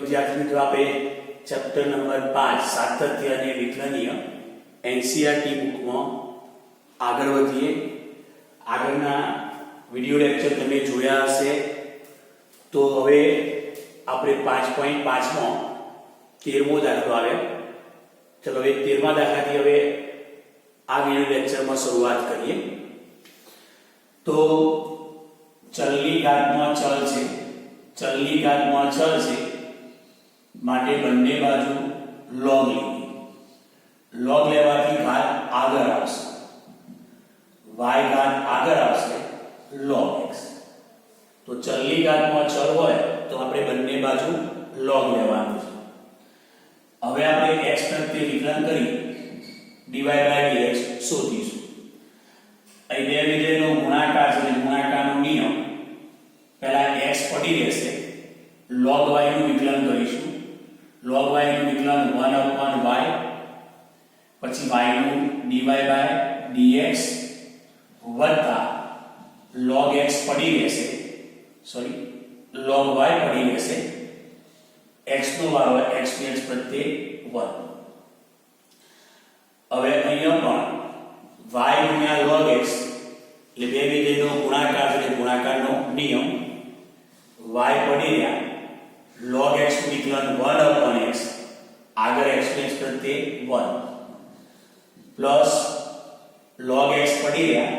વિદ્યાર્થી મિત્રો આપણે ચેપ્ટર નંબર 5 સાતત્ય અને વિકલનીય એનસીઈઆરટી બુકમાં આગળ વધીએ. આગળના વિડિયો લેક્ચર તમે જોયા હશે. તો હવે આપણે 5.5 માં 13મો દાખલો આવ્યો. ચલો હવે 13મા દાખલાથી હવે આ વિડિયો લેક્ચરમાં શરૂઆત કરીએ. તો ચલની ઘાતમાં ચલ છે, ચલની ઘાતમાં ચલ છે માટે બંને બાજુ log લઈએ. log લેવાથી ઘાત આગળ આવશે, y ઘાત આગળ આવશે log x. તો ચલની ઘાતમાં ચલ હોય તો આપણે બંને બાજુ log લેવાનું છે. હવે આપણે x પ્રત્યે વિકલન કરી dy dx શોધીશું. અહીં બે વિધેયનો ગુણાકાર છે, ગુણાકારનો નિયમ પહેલા x પડી રહેશે, log y નું વિકલન કરીશું. log y નું વિકલન 1/y, પછી y નું dy dx વત્તા log x પડી રહેશે, log y પડી રહેશે, x નો વારો x dx પ્રત્યે 1. હવે અહીંયા પણ y ગુણ્યા log x એટલે બે વિધેયનો ગુણાકાર છે, ગુણાકારનો નિયમ y પડી રહ્યા, log x નું વિકલન 1/x આગળ x dx પ્રત્યે 1 પ્લસ log x પડી રહ્યા,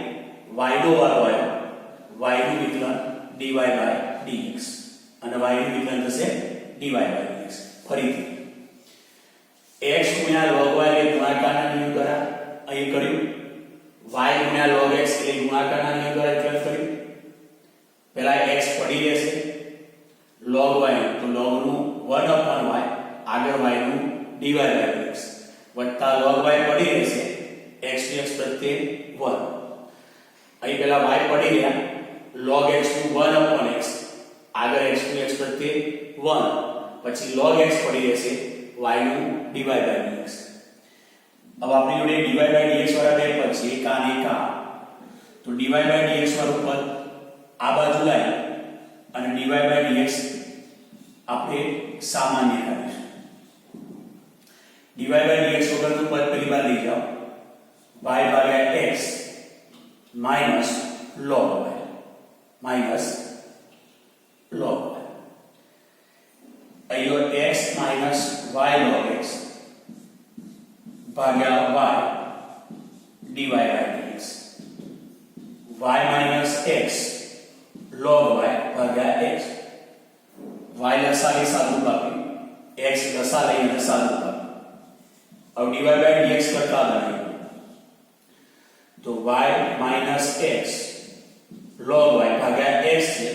y નો વારો આવ્યો, y નું વિકલન dy dx અને y નું વિકલન થશે dy dx. ફરીથી x ગુણ્યા log y એટલે ગુણાકારના નિયમ દ્વારા અહીં કર્યું, y ગુણ્યા log x એટલે ગુણાકારના નિયમ દ્વારા એટલે કર્યું. પહેલા x પડી રહેશે, log y તો log નું 1/y આગળ y નું dy dx વત્તા log y પડી રહેશે x dx પ્રત્યે 1. અહીં પહેલા y પડી રહ્યા, log x નું 1/x આગળ x dx પ્રત્યે 1 પછી log x પડી રહેશે y નું dy dx. अब આપણી જોડે dy dx વાળા બે પદ છે, એક આ અને એક આ. તો dy dx વાળું પદ આ બાજુ લાવી અને dy dx આપણે સામાન્ય કરીશું. dy dx વગરનું પદ પેલી બાજુ લઈ જાઓ, y ભાગ્યા x minus log y minus log y. અહીં x minus y log x ભાગ્યા y dy dx, y minus x log y ભાગ્યા x, y લસાઅ સાદું કાપ્યું, x લસાઅ લઈને સાદું કાપ્યું. હવે dy dx કરતા બનાવીએ તો y minus x log y ભાગ્યા x છે.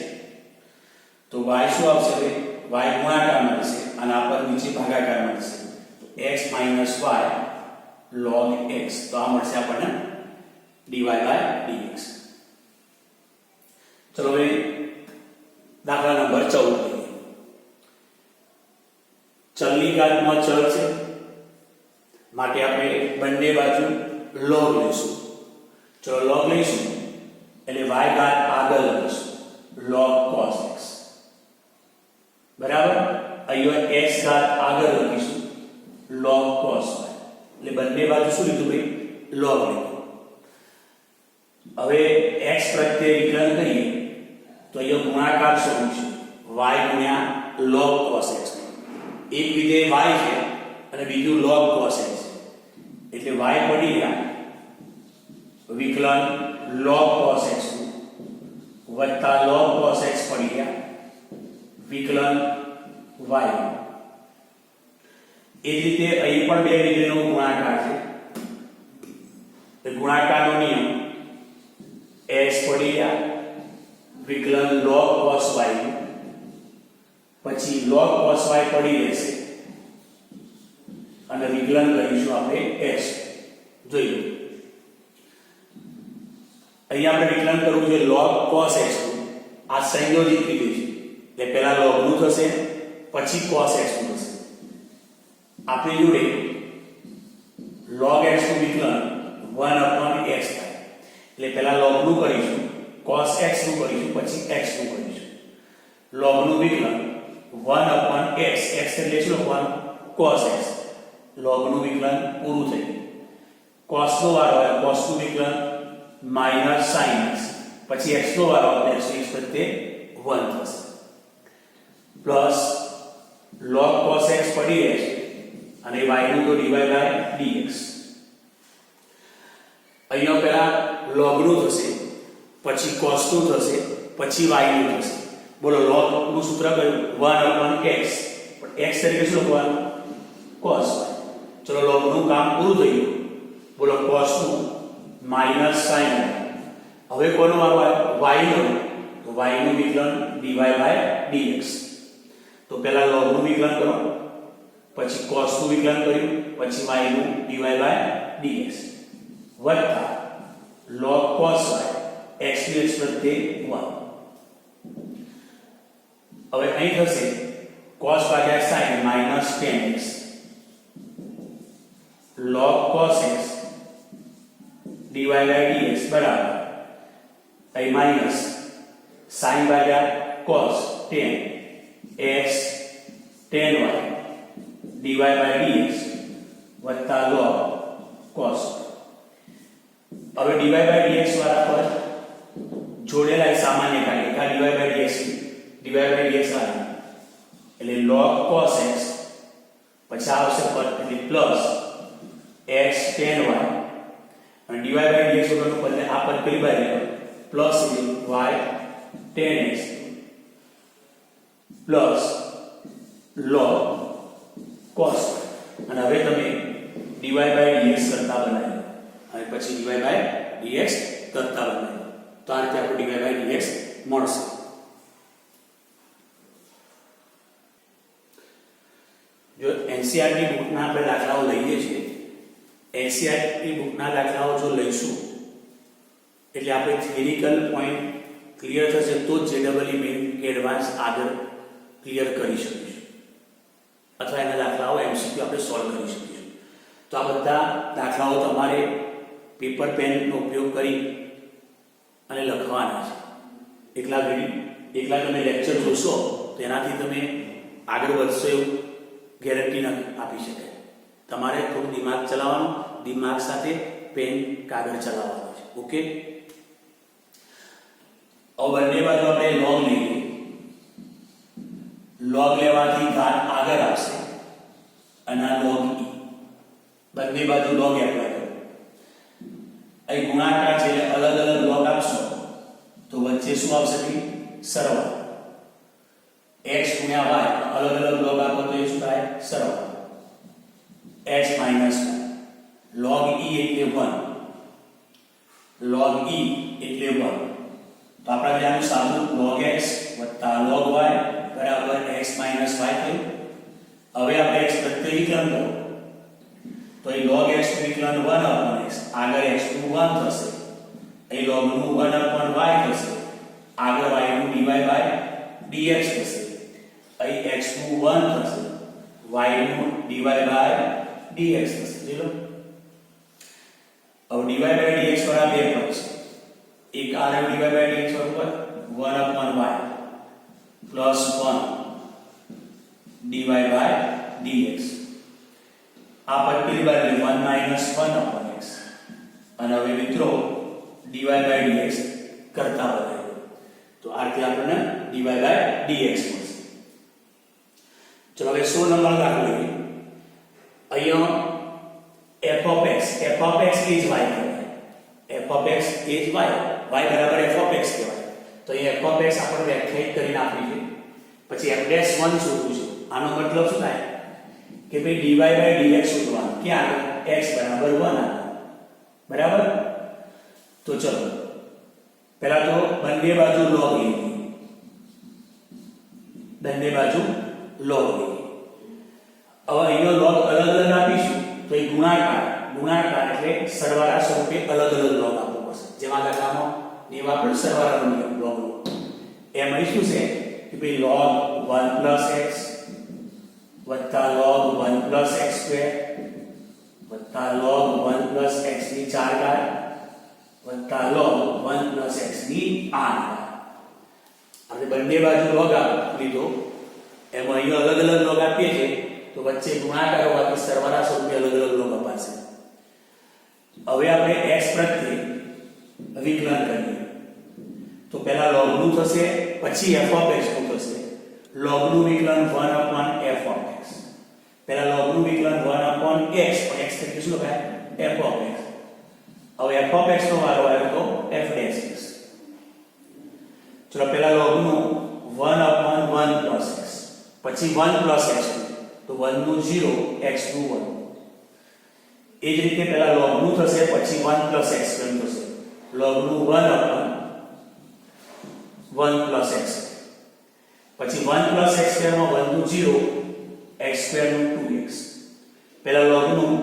તો y શું આવશે? y ગુણાકારમાં થશે અને આ પદ નીચે ભાગાકારમાં થશે. તો x minus y log x, તો આ મળશે આપણને dy dx. ચલો હવે દાખલા નંબર 14 લઈએ. ચલની ઘાતમાં ચલ છે માટે આપણે બંને બાજુ log લઈશું. ચલો log લઈશું એટલે y ઘાત આગળ લઈશું, log cos x બરાબર. અહીંયા x ઘાત આગળ લખીશું, log cos y. એટલે બંને બાજુ શું લીધું ભાઈ? log લીધું. હવે x પ્રત્યે વિકલન કરીએ તો અહીંયા ગુણાકાર શોધીશું, y ગુણ્યા log cos x. એક વિધેય y છે અને બીજું log cos x છે એટલે y પડી ગયા વિકલન log cos x વત્તા log cos x પડી ગયા વિકલન y. એ જ રીતે અહીં પણ બે વિધેયનો ગુણાકાર છે, ગુણાકારનો નિયમ x પડી ગયા વિકલન log cos y પછી log cos y પડી રહેશે અને વિકલન કરીશું આપણે x. જોઈએ અહીં આપણે વિકલન કરવું છે log cos x નું. આ સંયોજિત વિધેય છે એટલે પહેલા log નું થશે પછી cos x નું થશે. આપણી જોડે log x નું વિકલન 1/x થાય એટલે પહેલા log નું કરીશું, cos x નું કરીશું, પછી x નું કરીશું. log નું વિકલન 1/x, x એટલે શું લખવાનું? cos x. log નું વિકલન પૂરું થઈ ગયું. cos નો વારો આવે, cos નું વિકલન minus sin x. પછી x નો વારો આવે, x પ્રત્યે 1 થશે. પ્લસ log cos x પડી રહેશે અને y નું તો dy by dx. અહીંયા પહેલા log નું થશે, પછી cos નું થશે, પછી y નું થશે. બોલો log નું સૂત્ર કયું? 1/x. પણ x તરીકે શું લખવાનું? cos y. ચલો log નું કામ પૂરું થઈ ગયું. બોલો cos નું minus sin y. હવે કોનો વારો આવે? y નો. તો y નું વિકલન dy by dx. તો પહેલા log નું વિકલન કરો, પછી cos નું વિકલન કર્યું, પછી y નું dy by dx વત્તા log cos y x dx પ્રત્યે 1. હવે અહીં થશે cos ભાગ્યા sin minus 10x log cos x dy by dx બરાબર અહીં માઇનસ sin ભાગ્યા cos 10x 10y dy by dx વત્તા log cos. હવે dy by dx વાળા પર જોડેલા સામાન્ય કાઢીએ. કા dy by dx dy by dx આવે એટલે log cos x પછી આવશે પદ એટલે પ્લસ x 10y અને dy by dx વગરનું પદ આ પદ પેલી બાજુ plus y 10x plus log cos. અને હવે તમે dy by dx કરતા બનાવ્યો અને પછી dy by dx કરતા બનાવ્યો. તો આ રીતે આપણે dy by dx મળશે. જો NCERT બુકના આપણે દાખલાઓ લઈએ છીએ, NCERT બુકના દાખલાઓ જો લઈશું એટલે આપણે થિયરિકલ પોઈન્ટ ક્લિયર થશે તો જ JEE મેઇન કે એડવાન્સ આગળ ક્લિયર કરી શકીશું અથવા એના દાખલાઓ MCQ આપણે સોલ્વ કરી શકીશું. તો આ બધા દાખલાઓ તમારે પેપર પેનનો ઉપયોગ કરી અને લખવાના છે. એકલા તમે લેક્ચર જોશો તો એનાથી તમે આગળ વધશો એવું ગેરંટી ન આપી શકાય. તમારે થોડું દિમાગ ચલાવવાનું, દિમાગ સાથે પેન કાગળ ચલાવવાનું છે. ઓકે, હવે બંને બાજુ આપણે log લઈએ. log લેવાથી ઘાત આગળ આવશે અને આ log e. બંને બાજુ log એપ્લાય કરો. અહીં ગુણાકાર છે એટલે અલગ અલગ log આપશો તો વચ્ચે શું આવશે? સરવાળો. x ગુણ્યા y અલગ અલગ log આપો તો એ શું થાય? સરવાળો. x minus y log e એટલે 1. log e એટલે 1. તો આપણે જાણ્યું સાદું log x વત્તા log y બરાબર x minus y થયું. હવે આપણે x પ્રત્યે વિકલન કરો તો એ log x નું વિકલન 1/x આગળ x નું 1 થશે. એ log નું 1/y થશે. આગળ y નું dy by dx થશે. અહીં x નું 1 થશે. y નું dy by dx થશે. જોઈ લો. હવે dy by dx વાળા બે પદ છે. એક આ dy by dx બરાબર 1/y plus 1 dy by dx. આ પદ પેલી બાજુ 1 minus 1/x અને હવે મિત્રો dy by dx કરતા બદલાય તો આ રીતે આપણને dy by dx મળશે. ચલો હવે 100 નંબર દાખલો લઈએ. અહીંયા f of x is y કહેવાય. f of x is y બરાબર f of x કહેવાય. તો એ f of x આપણે વ્યાખ્યાયિત કરીને આપી છે. પછી f'1 શોધવું છે. આનો મતલબ શું થાય કે ભાઈ dy by dx શોધવાનું. ક્યાં x બરાબર 1 બરાબર. તો ચલો પહેલા તો બંને બાજુ log લઈએ. બંને બાજુ log લઈએ. હવે અહીંનો log અલગ અલગ આપીશું તો એ ગુણાકાર એટલે સરવાળા સ્વરૂપે અલગ અલગ log આપવો પડશે. જેમાં દાખલામાં નિયમ આપણે સરવાળાનો નિયમ log નો. એમ અહીં શું છે કે ભાઈ log 1 plus x વત્તા log 1 plus x square વત્તા log 1 plus x ની 4 ઘાત વત્તા log 1 plus x ની 8 ઘાત. આપણે બંને બાજુ log લીધો. એમ અહીંયા અલગ અલગ લોગ આપીએ છીએ તો વચ્ચે ગુણાકાર હોવાથી સરવાળા સ્વરૂપે અલગ અલગ લોગ અપાશે. હવે આપણે x પ્રત્યે વિકલન કરીએ તો પહેલા log નું થશે, પછી f of x નું થશે. log નું વિકલન 1 upon f of x. પહેલા log નું વિકલન 1 upon x, પણ x તરીકે શું લખાય? f of x. હવે f of x નો વારો આવ્યો તો f dash x. ચલો પહેલા log નું 1 upon 1 plus x, પછી 1 plus x તો 1 નું 0, x નું 1. એ જ રીતે પહેલા log નું થશે, પછી 1 plus x નું થશે. log નું 1 upon 1 plus x, પછી 1 plus x સ્ક્વેર માં 1 નું 0, x સ્ક્વેર નું 2x. પહેલા log નું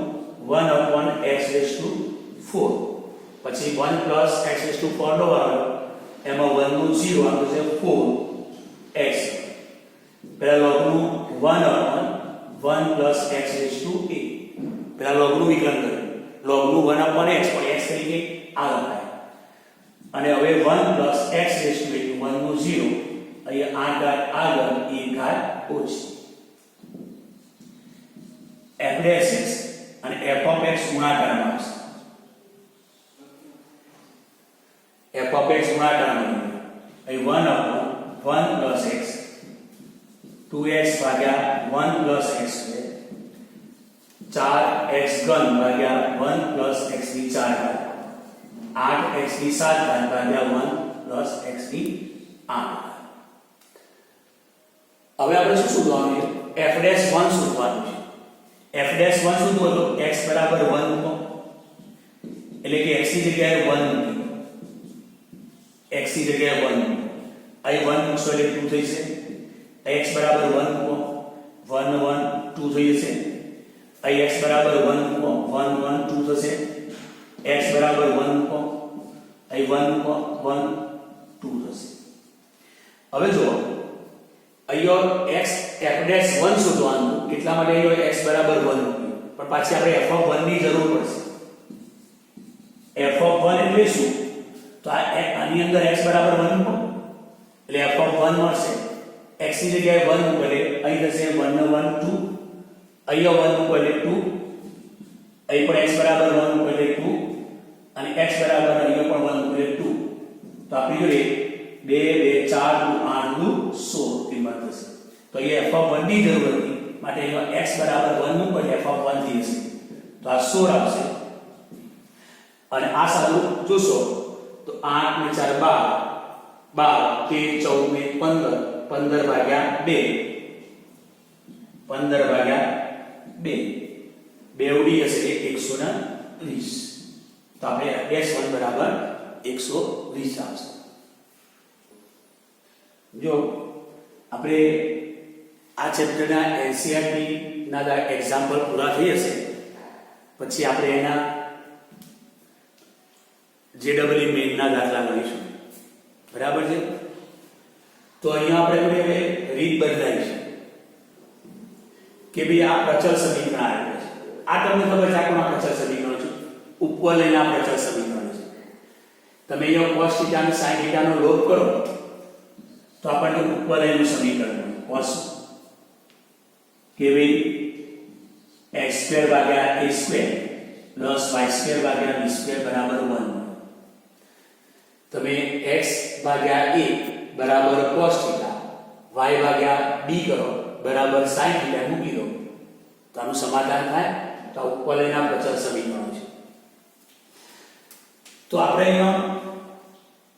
1 upon x raised to 4, પછી 1 plus x raised to 4 નો વારો, એમાં 1 નું 0 આ થશે 4x. પહેલા log નું 1 upon 1 plus x raised to a. પહેલા log નું વિકલન કર્યું, log નું 1 upon x, પણ x તરીકે આ લખાય. અને હવે 1 plus x raised to a, 1 નું 0, અહીંયા આ ઘાત આગળ, એ ઘાત ઓછી. f dash x અને f of x ગુણાકારમાં આવશે. f of x ગુણાકારમાં અહીં 1 upon 1 plus x, 2x ભાગ્યા 1 plus x સ્ક્વેર, 4x ઘન ભાગ્યા 1 plus x ની 4 ઘાત, 8x ની 7 ઘાત ભાગ્યા 1 plus x ની 8 ઘાત. હવે આપણે શું શોધવાનું છે? f dash 1 શોધવાનું છે. f dash 1 શોધવું તો x બરાબર 1 મૂકો, એટલે કે x ની જગ્યાએ 1 મૂકો, x ની જગ્યાએ 1 મૂકો. અહીં 1 મૂકશો એટલે 2 થઈ જશે. x બરાબર 1 મૂકો, 1 1 2 થઈ જશે. અહીં x બરાબર 1 મૂકો, 1 1 2 થશે. x બરાબર 1 મૂકો, અહીં 1 મૂકો, 1 2 થશે. હવે જો અહીંયા x f dash 1 શોધવાનું, એટલા માટે અહીંયા x બરાબર 1 મૂક્યું, પણ પાછી આપણે f of 1 ની જરૂર પડશે. f of 1 એટલે શું? તો આની અંદર x બરાબર 1 મૂકો એટલે f of 1 મળશે. x ની જગ્યાએ 1 મૂકો એટલે અહીં થશે 1 ને 1 2, અહીંયા 1 મૂકો એટલે 2, અહીં પણ x બરાબર 1 મૂકો એટલે 2, અને x બરાબર અહીંયા પણ 1 મૂકો એટલે 2. તો આપણી જોડે 2 2 4 8 16 કિંમત થશે. તો અહીંયા f of 1 ની જરૂર હતી, માટે અહીંયા x બરાબર 1 મૂકો એટલે f of 1 થઈ જશે. તો આ 16 આવશે. અને આ સાદું જોશો તો 8 ને 4 12, 13 14 15 ભાગ્યા 2, 15 ભાગ્યા 2, બેવડી હશે 120. તો આપણે s1 બરાબર 120 આવશે. જો આપણે આ ચેપ્ટરના NCERT ના એક્ઝામ્પલ પૂરા થઈ હશે, પછી આપણે એના JEE મેઇન ના દાખલા ગણીશું. બરાબર છે? તો અહીંયા આપણે હવે રીત બદલાઈ છે કે ભાઈ આ પ્રચલ સમીકરણ આવેલું છે. આ તમને ખબર છે આ કોના પ્રચલ સમીકરણ છે? ઉપવલયના પ્રચલ સમીકરણ છે. તમે અહીંયા cos θ અને sin θ નો લોપ કરો તો આપણને ઉપવલયનું સમીકરણ મળે. cos કે ભાઈ x² ભાગ્યા a² પ્લસ y² ભાગ્યા b² બરાબર 1. તમે x ભાગ્યા a બરાબર cos θ, y ભાગ્યા b કરો બરાબર sin θ મૂકી દો તો આનું સમાધાન થાય. તો ઉપવલયના પ્રચલ સમીકરણ છે. તો આપણે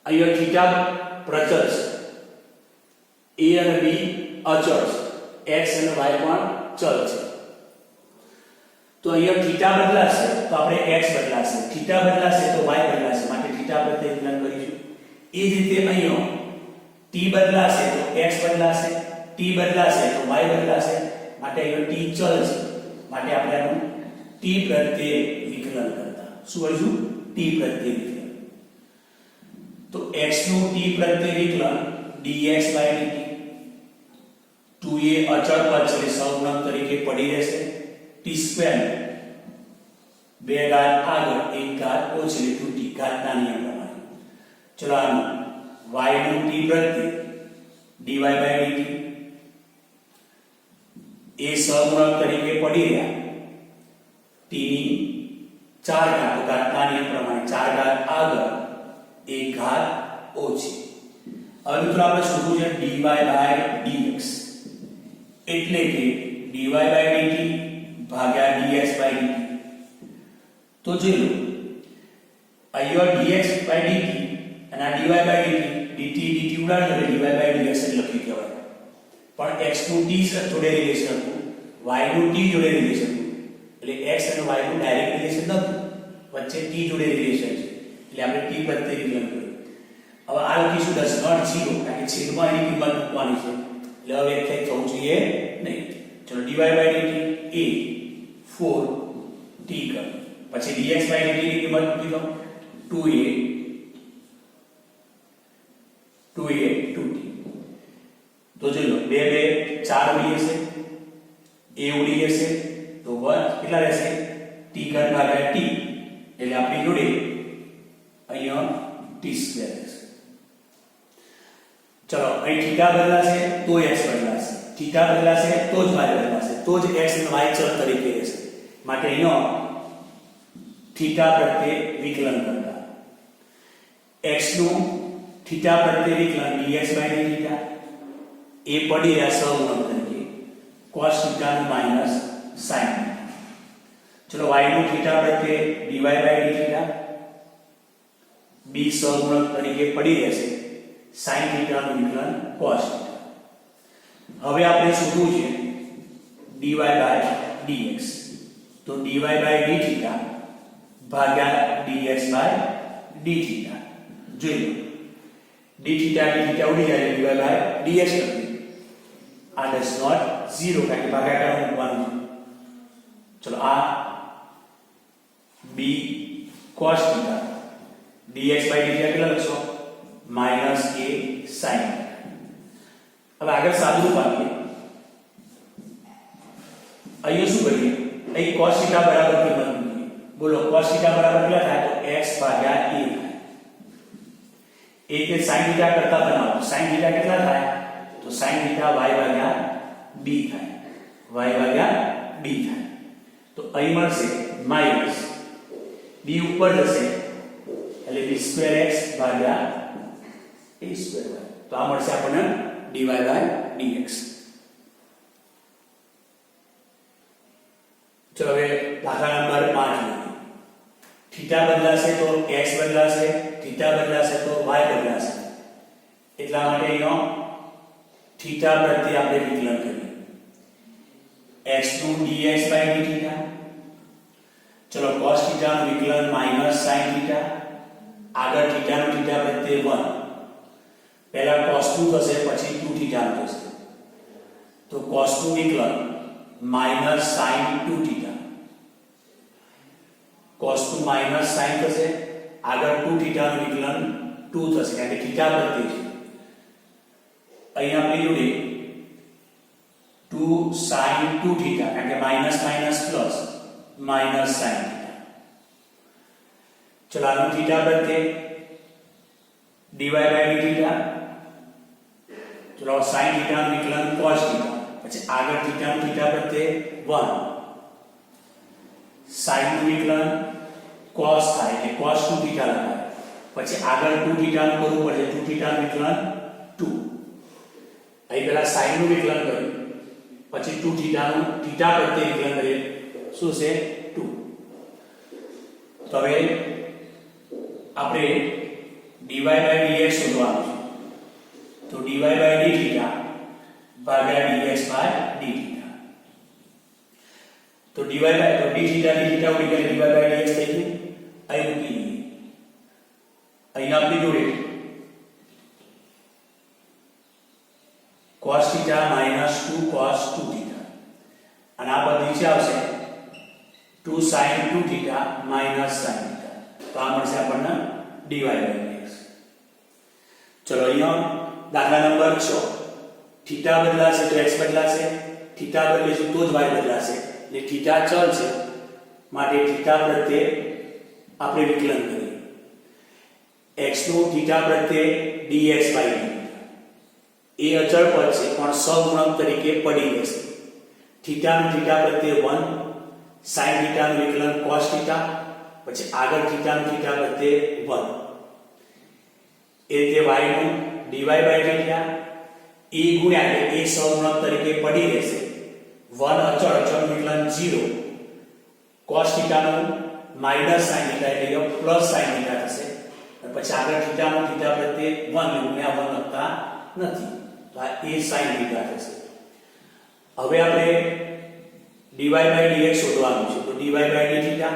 અહીંયા થીટા પ્રચલ છે, a અને b અચળ છે, x અને y પણ ચલ છે. તો અહીંયા થીટા બદલાશે તો આપણે x બદલાશે, થીટા બદલાશે તો y બદલાશે, માટે થીટા પ્રત્યે વિકલન કરીશું. એ જ રીતે અહીંયા t બદલાશે તો x બદલાશે, t બદલાશે તો y બદલાશે, માટે અહીંયા t ચલ છે, માટે આપણે આનું t પ્રત્યે વિકલન કરતા શું કરીશું? t પ્રત્યે વિકલન. તો x નું t પ્રત્યે વિકલન dx/dt, 2a અચળ પદ છે સહગુણક તરીકે પડી રહેશે, t² 2 ઘાત આગળ 1 ઘાત ઓછી એટલે 2t ઘાતના નિયમ પ્રમાણે. ચલો આનું y નું t પ્રત્યે dy/dt, એ સહગુણક તરીકે પડી રહ્યા t ની 4 ઘાત, તો ઘાતના નિયમ પ્રમાણે 4 ઘાત આગળ 1 ઘાત ઓછી. હવે મિત્રો આપણે શોધવું છે dy dx એટલે કે dy dt ભાગ્યા dx dt. તો જોઈ લો અહીંયા dx dt અને આ dy dt dt ઉડાડો એટલે dy dx જ લખી દેવાય. પણ x નું t જોડે રિલેશન હતું, y નું t જોડે રિલેશન હતું, એટલે x અને y નું ડાયરેક્ટ રિલેશન નતું, વચ્ચે t જોડે રિલેશન છે એટલે આપણે t પ્રત્યે વિકલન કર્યું. હવે આ લખીશું does not 0 કારણ કે છેદમાં એની કિંમત મૂકવાની છે એટલે હવે એક થઈ થવું જોઈએ નહીં. ચલો dy dt એ 4t કર, પછી dx dt ની કિંમત મૂકી દો 2a 2t. તો જોઈ લો 2 2 4 ઉડી જશે, a ઉડી જશે તો 1 કેટલા રહેશે t ઘન ભાગ્યા t એટલે આપણી જોડે અહીંયા t2 રહેશે. ચલો અહીં θ બદલાશે તો x બદલાશે, θ બદલાશે તો જ y બદલાશે, તો જ x અને y ચલ તરીકે રહેશે. માટે અહીંયા θ પ્રત્યે વિકલન કરતા x નું θ પ્રત્યે વિકલન dx dt એ પડી રહ્યા સહગુણક તરીકે cos θ નું માઈનસ sin. ચલો y નું θ પ્રત્યે dy dθ b સહગુણક તરીકે પડી રહેશે sin θ નું વિકલન cos θ. હવે આપણે શોધવું છે dy dx. તો dy dθ ભાગ્યા dx dθ. જોઈ લો dθ dθ ઉડી જાય dy dx લખી. આ does not 0 કારણ કે ભાગાકાર મૂકવાનું છે. ચલો આ b cos θ dx dt કેટલા લખશો -a sin. હવે આગળ સાદું રૂપ આપીએ. અહીંયા શું કરીએ, અહીં cos θ બરાબર કિંમત મૂકીએ. બોલો cos θ બરાબર કેટલા થાય તો x ભાગ્યા a થાય. એ કે sin θ કરતા બનાવો, sin θ કેટલા થાય તો sin θ y ભાગ્યા b થાય, y ભાગ્યા b થાય. તો અહીં મળશે માઈનસ b ઉપર જશે એટલે b2x ભાગ્યા a2y. તો આ મળશે આપણને dy dx. ચલો હવે દાખલા નંબર 5 થીટા બદલાશે તો x બદલાશે, થીટા બદલાશે તો y બદલાશે. એટલા માટે એનો થીટા પ્રત્યે આપણે વિકલન કરીએ. x નું dx dθ. ચલો cos θ નું વિકલન -sin θ. આગળ થીટા નું થીટા પ્રત્યે 1. પહેલા cos 2 થશે પછી 2 થીટા થશે. તો cos 2 વિકલન -sin 2 θ. cos 2 sin થશે, આગળ 2 θ નું વિકલન 2 થશે કારણ કે થીટા પ્રત્યે છે. અહીં આપણી જોડે 2 sin 2 θ કારણ કે માઈનસ માઈનસ પ્લસ sin θ. ચલો આનું થીટા પ્રત્યે dy dθ. ચલો sin θ નું વિકલન cos θ, પછી આગળ થીટા નું થીટા પ્રત્યે 1. sin નું વિકલન cos થાય એટલે cos 2 θ લખાય, પછી આગળ 2 θ નું કરવું પડે, 2 θ નું વિકલન 2. અહીં પહેલા sin નું વિકલન કર્યું પછી 2 θ નું થીટા પ્રત્યે વિકલન કરીએ શું છે 2. તો હવે આપણે dy dx શોધવાનું છે. તો dy dθ ભાગ્યા dx dθ. તો dy તો dθ dθ ઉડી ગઈ, dy dx થઈ ગઈ. અહીં મૂકી દઈએ. અહીં આપણી જોડે cos θ -2 cos 2 θ અને આ પદ નીચે આવશે 2 sin 2 θ sin θ. તો આ મળશે આપણને dy dx. ચલો અહીંયા દાખલા નંબર 6. થીટા બદલાશે તો x બદલાશે, થીટા બદલાશે તો જ y બદલાશે. એટલે થીટા ચલ છે માટે થીટા પ્રત્યે આપણે વિકલન કરીએ. x નું થીટા પ્રત્યે dx dt એ અચળ પદ છે પણ સહગુણક તરીકે પડી જશે. થીટાનું થીટા પ્રત્યે 1, sin થીટાનું વિકલન cos થીટા, પછી આગળ થીટાનું થીટા પ્રત્યે 1. એ તે y નું dy by theta e ગુણ્યા એટલે એ સહગુણક તરીકે પડી રહેશે. 1 અચળ વિકલન 0, cos થીટાનું માઈનસ sin થીટા એટલે કે પ્લસ sin થીટા થશે. અને પછી આગળ થીટાનું થીટા પ્રત્યે 1 ગુણ્યા 1 લખતા નથી, તો આ a sin થીટા થશે. હવે આપણે dy by dx શોધવાનું છે, તો dy by d થીટા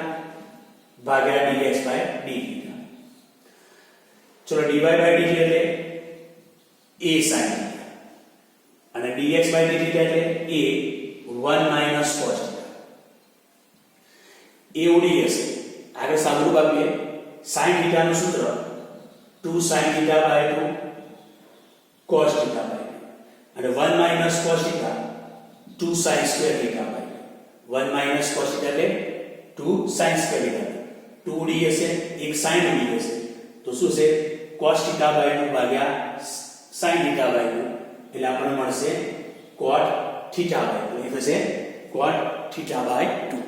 ભાગ્યા dx by d થીટા. ચલો dy by dt એટલે a sin theta અને dx by d theta એટલે a 1 minus cos theta. a ઉડી જશે, આગળ સાદુરૂપ આપીએ. sin theta નું સૂત્ર 2 sin theta by 2 cos theta by 2 અને 1 minus cos theta 2 sin square theta by 2. 1 minus cos theta એટલે 2 sin square theta. 2 ઉડી જશે, એક sin ઉડી જશે, તો શું છે cos theta by 2 ભાગ્યા sin theta by 2 એટલે આપણને મળશે cot theta by 2. એ થશે cot theta by 2.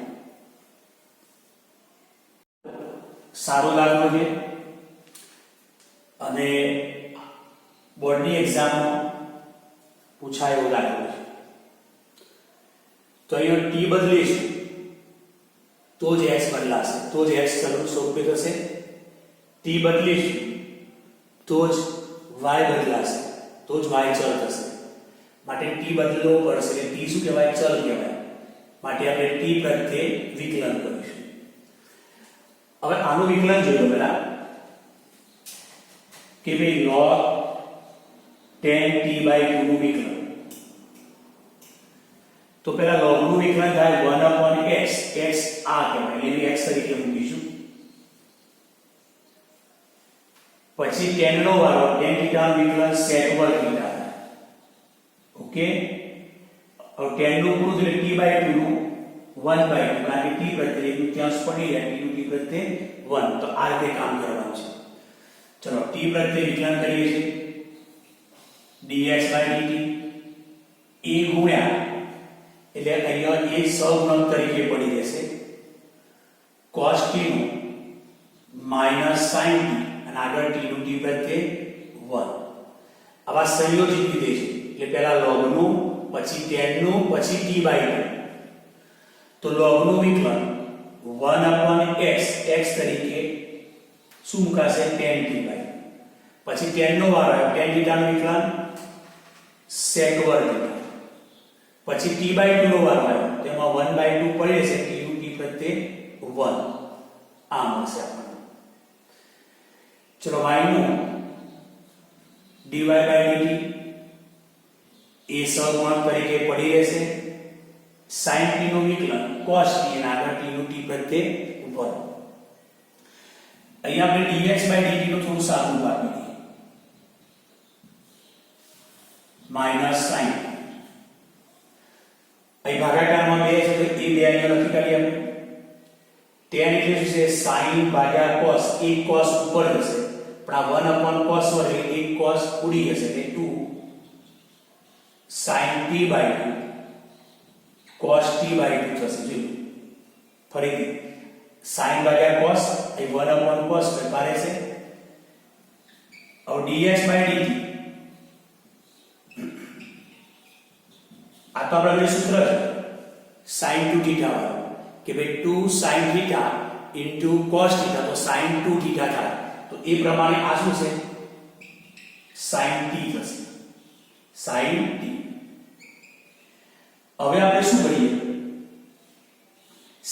સારો દાખલો છે અને બોર્ડની એક્ઝામમાં પૂછાય એવો દાખલો છે. તો અહીંયા t બદલીશું તો જ x બદલાશે, તો જ x સ્વરૂપે થશે. t બદલીશું તો જ y બદલાશે, તો જ y ચલ થશે. માટે t બદલવો પડશે, એટલે t શું કહેવાય? ચલ કહેવાય. માટે આપણે t પ્રત્યે વિકલન કરીશું. હવે આનું વિકલન જોયો પહેલા કે ભાઈ log tan t by 2 નું વિકલન. તો પહેલા log નું વિકલન થાય 1/x, x આ કહેવાય એટલે x તરીકે મૂકીશું. પછી tan નો વારો, tan θ નું વિકલન sec વર્ગ θ. ઓકે, હવે tan નું પૂરું એટલે t by 2 નું 1/2, કારણ કે t પ્રત્યે એક ત્યાંસ પડી જાય, t નું t પ્રત્યે 1. તો આ રીતે કામ કરવાનું છે. ચલો t પ્રત્યે વિકલન કરીએ છીએ. dx by dt એ ગુણ્યા એટલે અહીંયા એ સહગુણક તરીકે પડી જશે cos t નું માઈનસ sin t અને આગળ t નું t પ્રત્યે 1. આવા સંયોજિત વિધેય છે એટલે પહેલા log નું, પછી tan નું, પછી t by 2. તો log નું વિકલન 1/x, x તરીકે શું મુકાશે? tan t by. પછી tan નો વારો આવ્યો, tan θ નું વિકલન sec વર્ગ θ. પછી t by 2 નો વારો આવ્યો, તેમાં 1/2 પડે છે, t નું t પ્રત્યે 1. આ મળશે આપણને. ચલો y નું dy by dt એ સહગુણક તરીકે પડી રહેશે. sin t નું વિકલન cos t અને આગળ t નું t પ્રત્યે 1. અહીંયા આપણે dx by dt નું થોડું સાદું આપી દઈએ, માઈનસ sin. અહીં ભાગાકારમાં 2 છે તો એ 2 અહીંયા લખી કાઢીએ આપણે. tan એટલે શું છે? sin ભાગ્યા cos. એક cos ઉપર જશે, પણ આ 1/cos વર્ગ એટલે એક cos ઉડી જશે એટલે 2 sin t by 2 cos t by 2 થશે. જો ફરીથી sin ભાગ્યા cos એ 1/cos ફેરફાર છે. હવે dx by dt આ તો આપણું સૂત્ર છે sin 2 θ વાળું કે ભાઈ 2 sin θ into cos θ, તો sin 2 θ થાય. તો એ પ્રમાણે આ શું છે? sin t થશે, sin t. હવે આપણે શું કરીએ?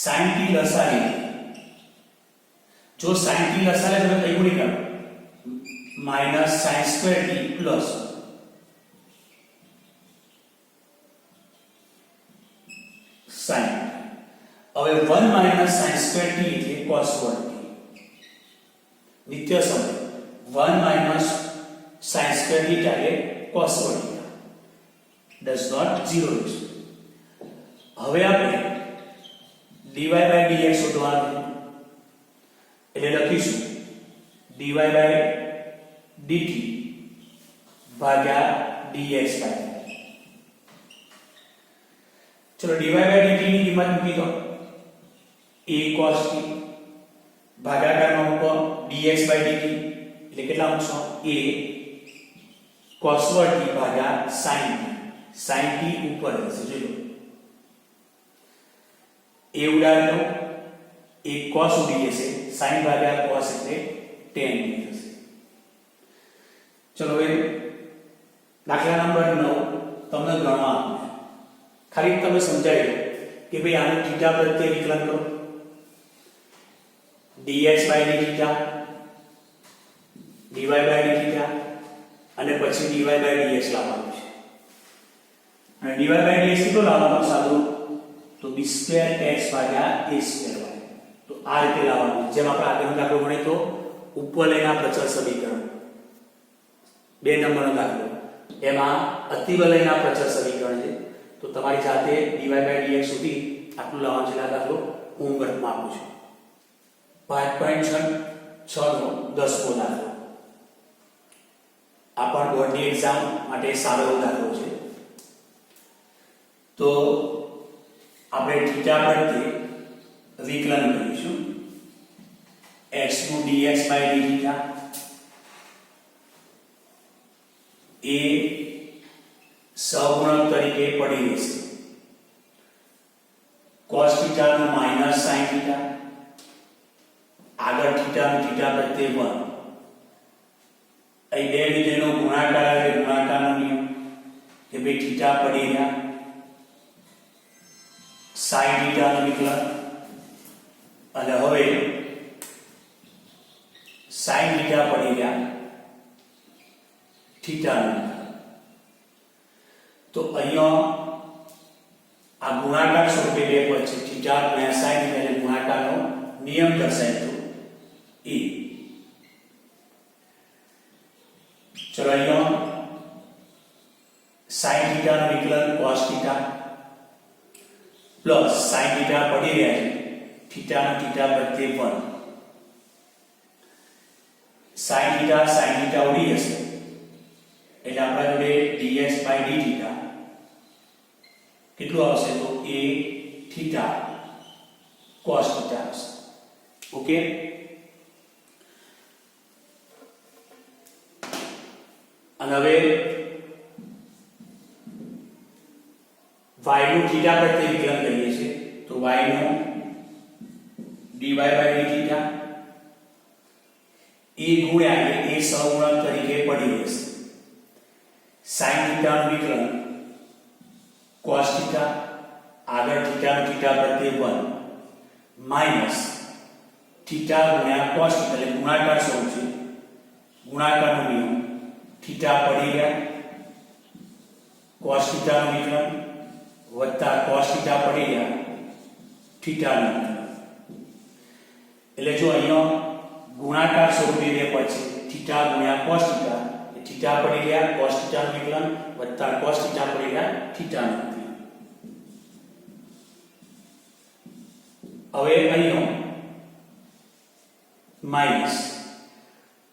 sin t લસાવી. જો sin t લસાવે તો કઈ ગુણી કરો? Minus sin square t plus sin. હવે 1 માઈનસ sin સ્ક્વેર t એટલે cos વર્ગ t. નિત્ય સમય 1 માઈનસ sin સ્ક્વેર t એટલે cos વર્ગ t. does not 0 રહેશે. હવે આપણે dy by dx શોધવાનું એટલે લખીશું dy by dt ભાગ્યા dx by. ચલો dy બાય dt ની કિંમત મૂકી દો a cos t ભાગાકારમાં મૂકો dx બાય dt એટલે કેટલા મૂકશો a cos t ભાગ્યા sin t ઉપર હશે જોઈ લો a ઉડાડી લો a cos ઉડી જશે sin ભાગ્યા cos એટલે tan થશે ચલો હવે દાખલા નંબર 9 તમને ગણવા આપું ખાલી તમે સમજાવી લો કે ભાઈ આનું થીટા પ્રત્યે વિકલન કરો dx by dθ dy by dθ અને પછી dy by dx લાવવાનું છે અને dy by dx કેટલો લાવવાનો સાદું તો b2x ભાગ્યા a2y તો આ રીતે લાવવાનું જેમ આપણે આગળનો દાખલો ગણ્યો તો ઉપવલયના પ્રચલ સમીકરણ 2 નંબરનો દાખલો એમાં અતિવલયના પ્રચલ સમીકરણ છે તો તમારી જાતે dy by dx સુધી આટલું લાવવાનું છે આ દાખલો હું વર્ગમાં આપું છું 5.6 નો 10મો દાખલો આ પણ બોર્ડની એક્ઝામ માટે સારો દાખલો છે તો આપણે થીટા પ્રત્યે વિકલન કરીશું x નું dx by dθ એ સહગુણક તરીકે પડી રહેશે cos θ નું માઈનસ sin θ આગળ થીટા નું થીટા પ્રત્યે 1 અહીં બે વિધેયનો ગુણાકાર આવે ગુણાકારનો નિયમ કે બે થીટા પડી રહ્યા sin θ નું વિકલન અને હવે sin θ પડી ગયા થીટા નું તો અહીંયા આ ગુણાકાર સ્વરૂપે બે પદ છે થીટા ગુણ્યા sin θ એટલે ગુણાકારનો નિયમ દર્શાય તો e ચલો અહીંયા sin θ નું વિકલન cos θ પ્લસ sin θ પડી રહ્યા છે θ નું θ પ્રત્યે 1 sin θ ઉડી જશે એટલે આપણા જોડે dx by dθ કેટલું આવશે તો a θ cos θ આવશે ઓકે અને હવે y નું θ પ્રત્યે વિકલન કરીએ છીએ તો y નું dy by dθ એ ગુણ્યા એટલે એ સહગુણક તરીકે પડી રહેશે sin θ નું વિકલન cos θ આગળ θ નું θ પ્રત્યે 1 માઈનસ θ ગુણ્યા cos θ એટલે ગુણાકાર સ્વરૂપ છે ગુણાકારનો નિયમ θ પડી ગયા cos θ નું વિકલન વત્તા cos θ પડી ગયા θ નું વિકલન એટલે જો અહીંયા ગુણાકાર સ્વરૂપે બે પદ છે θ ગુણ્યા cos θ θ પડી ગયા cos θ નું વિકલન વત્તા cos θ પડી ગયા θ નું વિકલન હવે અહીંયા માઈનસ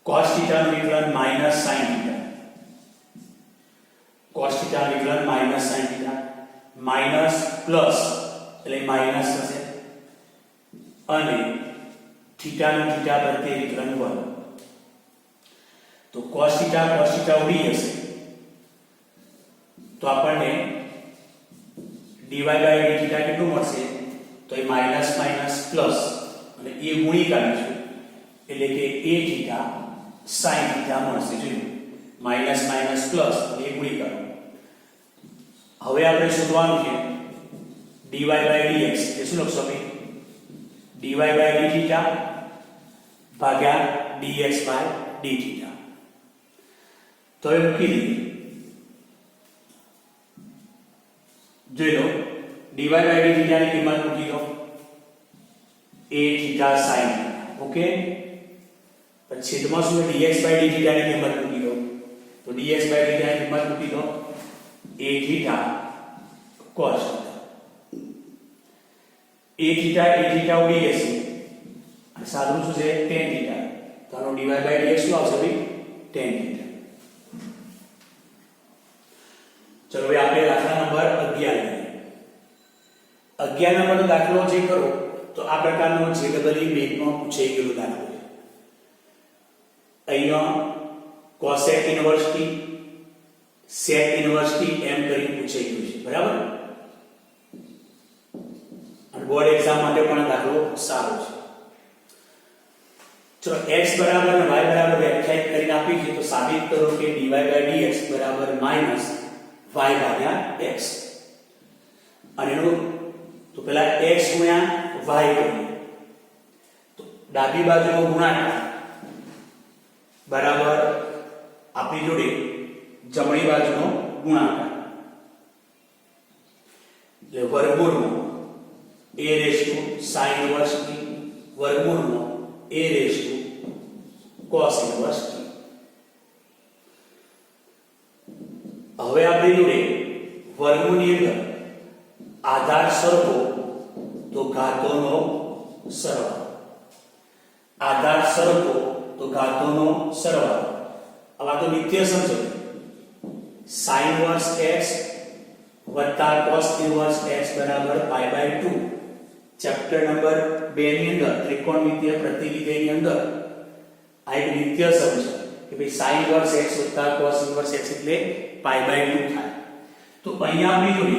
cos θ નું વિકલન માઈનસ sin θ cos θ નું વિકલન માઈનસ sin θ માઈનસ પ્લસ એટલે માઈનસ થશે અને θ નું θ પ્રત્યે વિકલન 1 તો cos θ ઉડી જશે તો આપણને dy by dθ કેટલું મળશે તો એ માઈનસ માઈનસ પ્લસ અને એ ગુણી કાઢીશું એટલે કે a θ sin θ મળશે જોયું માઈનસ માઈનસ પ્લસ એ ગુણી કાઢો હવે આપણે શોધવાનું છે dy by dx એ શું લખશો ભાઈ dy by dθ ભાગ્યા dx by dθ તો એ મૂકી દઈએ જોઈ લો dy by dθ ની કિંમત મૂકી દો a θ sin ઓકે પછી છેદમાં શું dx by dθ ની કિંમત મૂકી દો તો dx by dθ ની કિંમત મૂકી દો a θ cos a θ ઉડી જશે અને સાદું શું છે tan θ તો આનો dy by dx શું આવશે ભાઈ tan θ ચલો હવે આપણે દાખલા નંબર 11 લઈએ 11 નંબરનો દાખલો જે કરો તો આ પ્રકારનો જે ડબલ મેથમાં પૂછાઈ ગયેલો દાખલો છે. અહીંયા cosec inverse t sec inverse t એમ કરી પૂછાઈ ગયું છે, બરાબર. અને બોર્ડ એક્ઝામ માટે પણ દાખલો સારો છે. ચલો x બરાબર અને y બરાબર વ્યાખ્યાયિત કરીને આપી છે તો સાબિત કરો કે dy dx બરાબર માઈનસ y ભાગ્યા x. અને એનું તો પેલા x ગુણ્યા y કરીએ તો ડાબી બાજુનો ગુણાકાર બરાબર આપણી જોડે જમણી બાજુનો ગુણાકાર એટલે વર્ગમૂળનો a raise to sin inverse t વર્ગમૂળનો a raise to cos inverse t. હવે આપણી જોડે વર્ગમૂળની અંદર આધાર સરખો તો ઘાતોનો સરવાળો, આધાર સરખો તો ઘાતોનો સરવાળો. હવે આ તો નિત્ય સમજો sin ઇન્વર્સ x વત્તા cos ઇન્વર્સ x બરાબર પાઈ બાય 2 ચેપ્ટર નંબર 2 ની અંદર ત્રિકોણમિતિય પ્રતિવિધેયની અંદર આ એક નિત્ય સમજો કે ભાઈ sin ઇન્વર્સ x વત્તા cos ઇન્વર્સ x એટલે પાઈ બાય 2 થાય. તો અહીંયા આપણી જોડે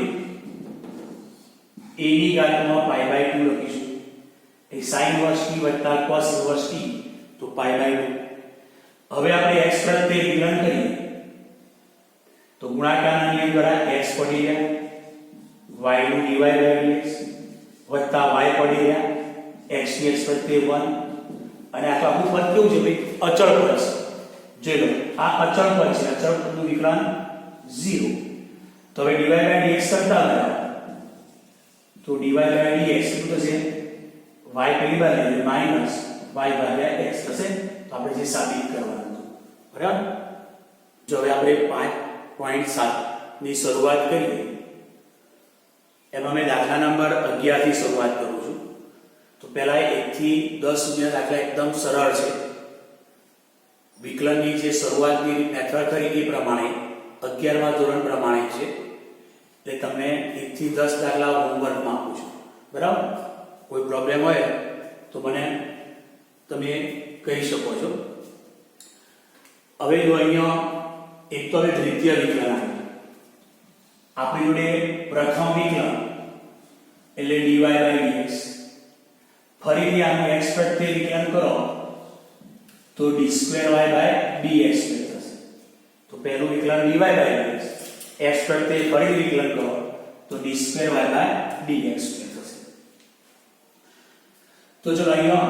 a ની ઘાતમાં પાઈ બાય 2 લખીશું એ sin ઇન્વર્સ t વત્તા cos ઇન્વર્સ t તો પાઈ બાય 2. હવે આપણે x પ્રત્યે વિકલન કરીએ તો ગુણાકારની અંદર આ x પડી ગયા y નું dy by dx વત્તા y પડી ગયા x dx પ્રત્યે 1 અને આ તો આખું પદ કેવું છે ભાઈ અચળ પદ છે. જોઈ લો આ અચળ પદ છે, અચળ પદનું વિકલન 0. તો હવે dy by dx કરતા હતા તો dy by dx શું થશે y પહેલી બાજુ એટલે માઈનસ y ભાગ્યા x થશે. તો આપણે જે સાબિત કરવાનું હતું, બરાબર. જો હવે આપણે 5.7 ની શરૂઆત કરીએ એમાં મેં દાખલા નંબર 11 થી શરૂઆત કરું છું. તો પહેલા 1 થી 10 સુધીના દાખલા એકદમ સરળ છે. વિકલનની જે શરૂઆતની મેથડ કરી એ પ્રમાણે 11મા ધોરણ પ્રમાણે છે. એટલે તમને 1 થી 10 દાખલા હોમવર્કમાં આપું છું, બરાબર. કોઈ પ્રોબ્લેમ હોય તો મને તમે કહી શકો છો. હવે જો અહીંયા એક તો હવે દ્વિતીય વિકલન આવે આપણી જોડે પ્રથમ વિકલન એટલે dy by dx. ફરીથી આનું x પ્રત્યે વિકલન કરો તો d2y by dx થશે. તો પહેલું વિકલન dy by dx, x પ્રત્યે ફરી વિકલન કરો તો d2y by dx થશે. તો ચલો અહીંયા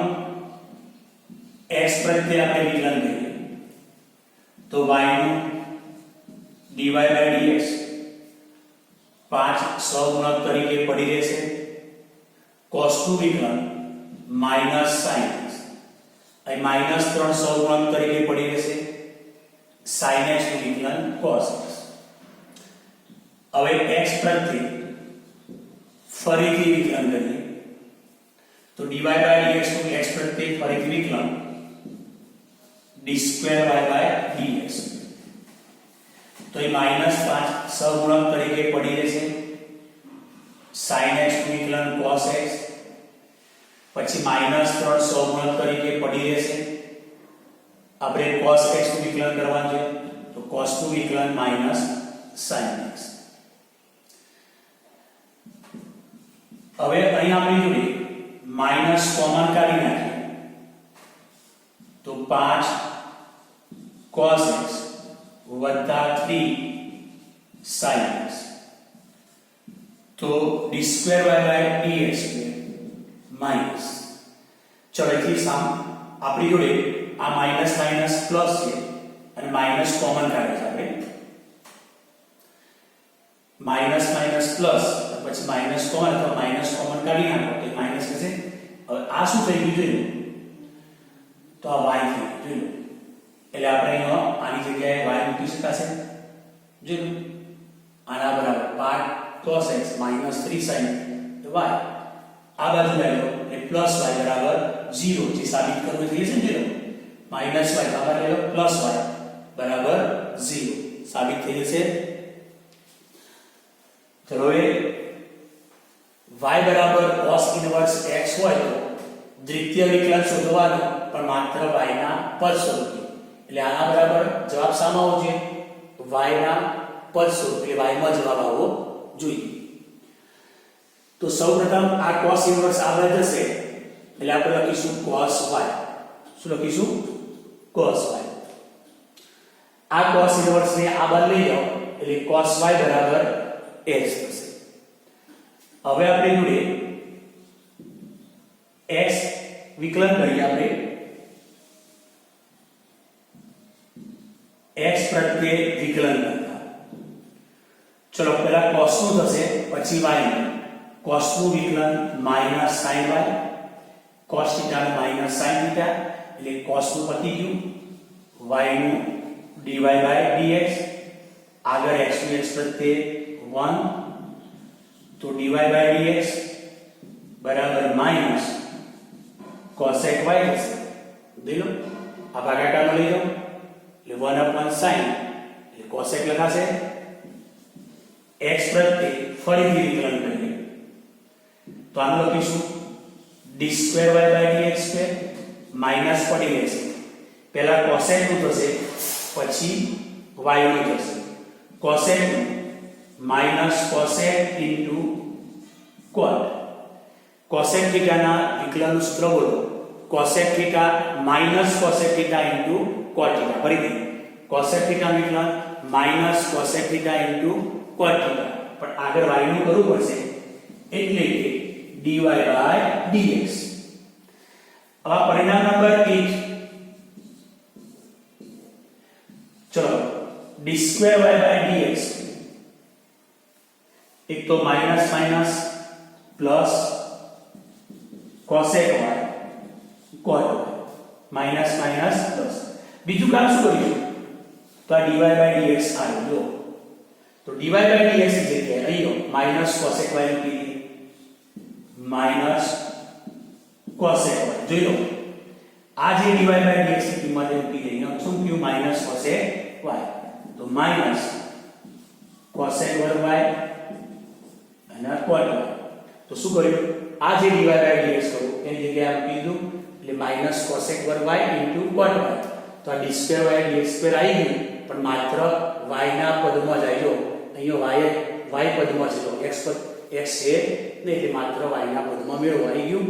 x પ્રત્યે આપણે વિકલન કરીએ તો y નું dy by dx 5 સહગુણક તરીકે પડી રહેશે. cos 2 વિકલન માઈનસ sin x અહીં માઈનસ 3 સહગુણક તરીકે પડી રહેશે. sin x નું વિકલન cos x. હવે x પ્રત્યે ફરીથી વિકલન કરીએ તો dy by dx નું x પ્રત્યે ફરીથી વિકલન d2y by dx. તો એ માઈનસ 5 સહગુણક તરીકે પડી રહેશે. sin x નું વિકલન cos x પછી માઈનસ 3 સહગુણક તરીકે પડી રહેશે. આપણે cos x નું વિકલન કરવાનું છે તો cos નું વિકલન માઈનસ sin x. હવે અહીં આપણી જોડે માઈનસ કોમન કાઢી નાખીએ તો 5 cos x વત્તા 3 sin x તો d2y by dx માઈનસ. ચલો એથી સામ આપણી જોડે આ માઈનસ માઈનસ પ્લસ છે અને માઈનસ કોમન કાઢે છે આપણે. માઈનસ માઈનસ પ્લસ પછી માઈનસ કોમન અથવા માઈનસ કોમન કાઢી નાખો તો માઈનસ થશે. હવે આ શું થઈ ગયું જોઈ લો તો આ y થઈ ગયું જોઈ લો. એટલે આપણે અહીંયા આની જગ્યાએ y મૂકી શકાશે. જોઈ લો આના બરાબર 5 cos x minus 3 sin y. આ બાજુ લઈ લો એટલે પ્લસ y બરાબર 0 જે સાબિત કરવું જોઈએ છે. જોઈ લો માઈનસ y બરાબર લઈ લો પ્લસ y બરાબર 0 સાબિત થઈ જશે. ચલો હવે y બરાબર cos ઇનવર્સ x હોય તો દ્વિતીય વિકલન શોધવાનું પણ માત્ર y ના પદ સ્વરૂપે. એટલે આના બરાબર જવાબ શામાં આવવો જોઈએ? y ના પદ સ્વરૂપે, એટલે y માં જવાબ આવવો જોઈએ. તો સૌપ્રથમ આ cos ઇનવર્સ આગળ જશે એટલે આપણે લખીશું cos y. શું લખીશું? cos y. આ cos ઇનવર્સ ને આ બાજુ લઈ જાઓ એટલે cos y બરાબર x થશે. હવે આપણે જોડે x વિકલન કરીએ આપણે x પ્રત્યે વિકલન કરતા. ચલો પહેલા cos નું થશે પછી y નું. cos નું વિકલન -sin y, cos θ નું -sin θ એટલે cos નું પતી ગયું, y નું dy/dx, આગળ x નું x પ્રત્યે 1 તો dy/dx બરાબર માઈનસ cosec y થશે. લઈ લો આ ભાગાકારમાં લઈ લો એટલે 1/sin એટલે cosec લખાશે. x પ્રત્યે ફરીથી વિકલન કરીએ તો આનું લખીશું d2y/dx² માઈનસ પડી રહેશે. પહેલા cosec નું થશે પછી y નું થશે. cosec નું minus cosec into cot. cosec theta ના વિકલનનું સૂત્ર બોલો. cosec theta minus cosec theta into cot theta. ફરીથી cosec થીટા વિકલન minus cosec theta into cot theta. પણ આગળ y નું કરવું પડશે એટલે કે dy/dx. હવે પરિણામ નંબર 1 ચલો d2y/dx એક તો minus minus plus cosec y cot y minus minus plus. બીજું કામ શું કરીશું તો આ dy/dx આવ્યો જો તો dy/dx ની જગ્યાએ અહીં માઈનસ cosec y મૂકી દઈએ માઈનસ cosec y. જોઈ લો આ જે dy/dx ની કિંમત મૂકી દઈએ શું થયું માઈનસ cosec y તો માઈનસ cosec વર્ગ y અને cot y. તો શું કર્યું આ જે dy/dx કરું એની જગ્યાએ આ મૂકી દીધું એટલે માઈનસ cosec વર્ગ y ઇન્ટુ cot y. તો આ d2y dx² આવી ગયું પણ માત્ર y ના પદમાં જ આવ્યો. અહીંયા y પદમાં છે તો x છે નહીં એટલે માત્ર y ના પદમાં મેળવાઈ ગયું